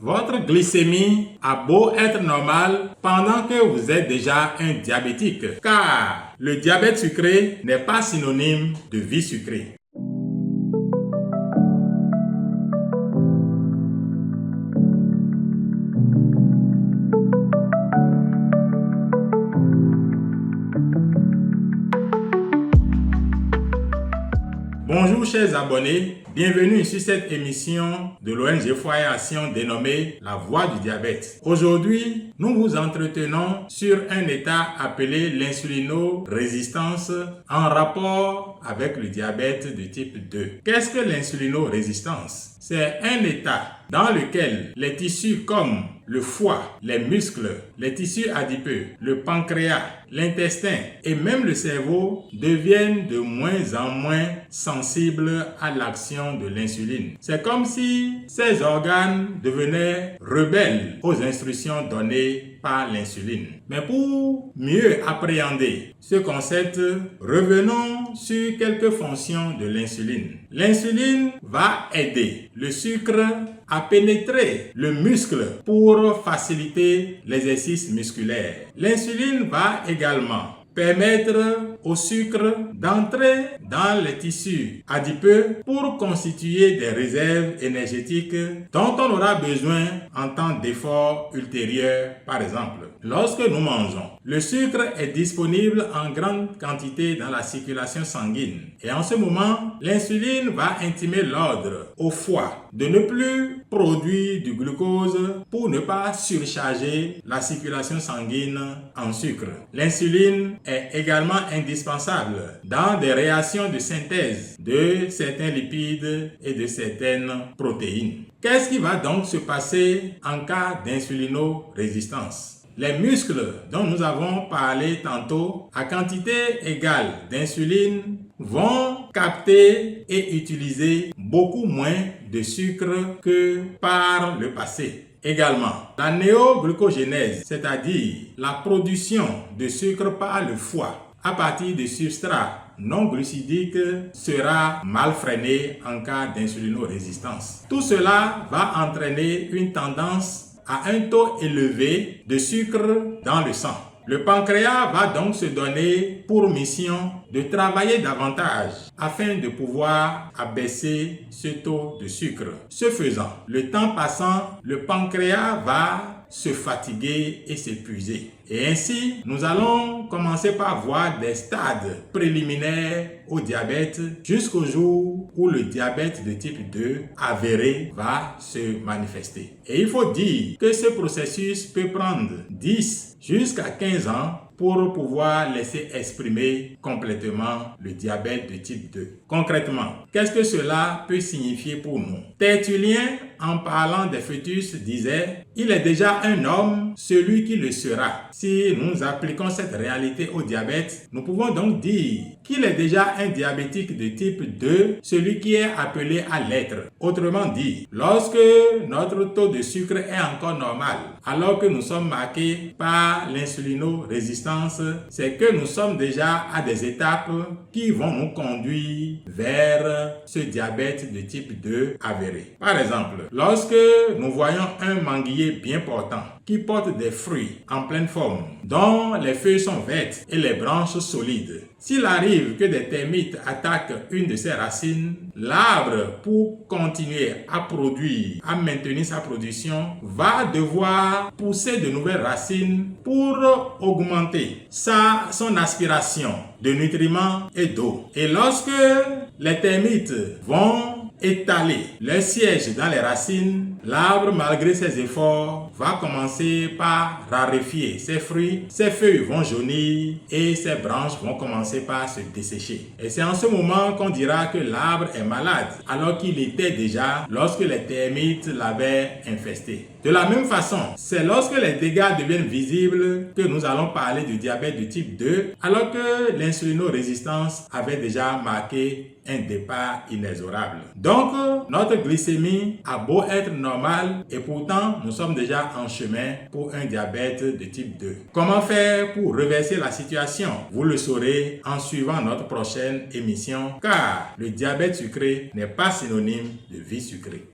Votre glycémie a beau être normale pendant que vous êtes déjà un diabétique, car le diabète sucré n'est pas synonyme de vie sucrée. Bonjour chers abonnés, bienvenue sur cette émission de l'ONG Foyer Action dénommée La Voix du diabète. Aujourd'hui, nous vous entretenons sur un état appelé l'insulinorésistance en rapport avec le diabète de type 2. Qu'est-ce que l'insulinorésistance? C'est un état dans lequel les tissus comme le foie, les muscles, les tissus adipeux, le pancréas, l'intestin et même le cerveau deviennent de moins en moins sensibles à l'action de l'insuline. C'est comme si ces organes devenaient rebelles aux instructions données par l'insuline. Mais pour mieux appréhender ce concept, revenons sur quelques fonctions de l'insuline. L'insuline va aider le sucre à pénétrer le muscle pour faciliter l'exercice musculaire. L'insuline va également permettre au sucre d'entrer dans les tissus adipeux pour constituer des réserves énergétiques dont on aura besoin en temps d'effort ultérieur, par exemple. Lorsque nous mangeons, le sucre est disponible en grande quantité dans la circulation sanguine et en ce moment, l'insuline va intimer l'ordre au foie de ne plus produire du glucose pour ne pas surcharger la circulation sanguine en sucre. L'insuline est également indispensable dans des réactions de synthèse de certains lipides et de certaines protéines. Qu'est-ce qui va donc se passer en cas d'insulinorésistance? Les muscles dont nous avons parlé tantôt, à quantité égale d'insuline, vont capter et utiliser beaucoup moins de sucre que par le passé. Également, la néoglucogénèse, c'est-à-dire la production de sucre par le foie à partir de substrats non glucidiques, sera mal freinée en cas d'insulinorésistance. Tout cela va entraîner une tendance à un taux élevé de sucre dans le sang. Le pancréas va donc se donner pour mission de travailler davantage afin de pouvoir abaisser ce taux de sucre. Ce faisant, le temps passant, le pancréas va se fatiguer et s'épuiser. Et ainsi, nous allons commencer par voir des stades préliminaires au diabète jusqu'au jour où le diabète de type 2 avéré va se manifester. Et il faut dire que ce processus peut prendre 10 jusqu'à 15 ans pour pouvoir laisser exprimer complètement le diabète de type 2. Concrètement, qu'est-ce que cela peut signifier pour nous? Tertullien, en parlant des fœtus, disait « Il est déjà un homme, celui qui le sera ». Si nous appliquons cette réalité au diabète, nous pouvons donc dire qu'il est déjà un diabétique de type 2, celui qui est appelé à l'être. Autrement dit, lorsque notre taux de sucre est encore normal, alors que nous sommes marqués par l'insulinorésistance, c'est que nous sommes déjà à des étapes qui vont nous conduire vers ce diabète de type 2 avéré. Par exemple, lorsque nous voyons un manguier bien portant, qui porte des fruits en pleine forme, dont les feuilles sont vertes et les branches solides. S'il arrive que des termites attaquent une de ces racines, l'arbre, pour continuer à produire, à maintenir sa production, va devoir pousser de nouvelles racines pour augmenter son aspiration de nutriments et d'eau. Et lorsque les termites vont étaler leur siège dans les racines, l'arbre, malgré ses efforts, va commencer par raréfier ses fruits, ses feuilles vont jaunir et ses branches vont commencer par se dessécher. Et c'est en ce moment qu'on dira que l'arbre est malade, alors qu'il était déjà lorsque les termites l'avaient infesté. De la même façon, c'est lorsque les dégâts deviennent visibles que nous allons parler du diabète de type 2, alors que l'insulinorésistance avait déjà marqué un départ inexorable. Donc, notre glycémie a beau être normale et pourtant, nous sommes déjà en chemin pour un diabète de type 2. Comment faire pour reverser la situation? Vous le saurez en suivant notre prochaine émission, car le diabète sucré n'est pas synonyme de vie sucrée.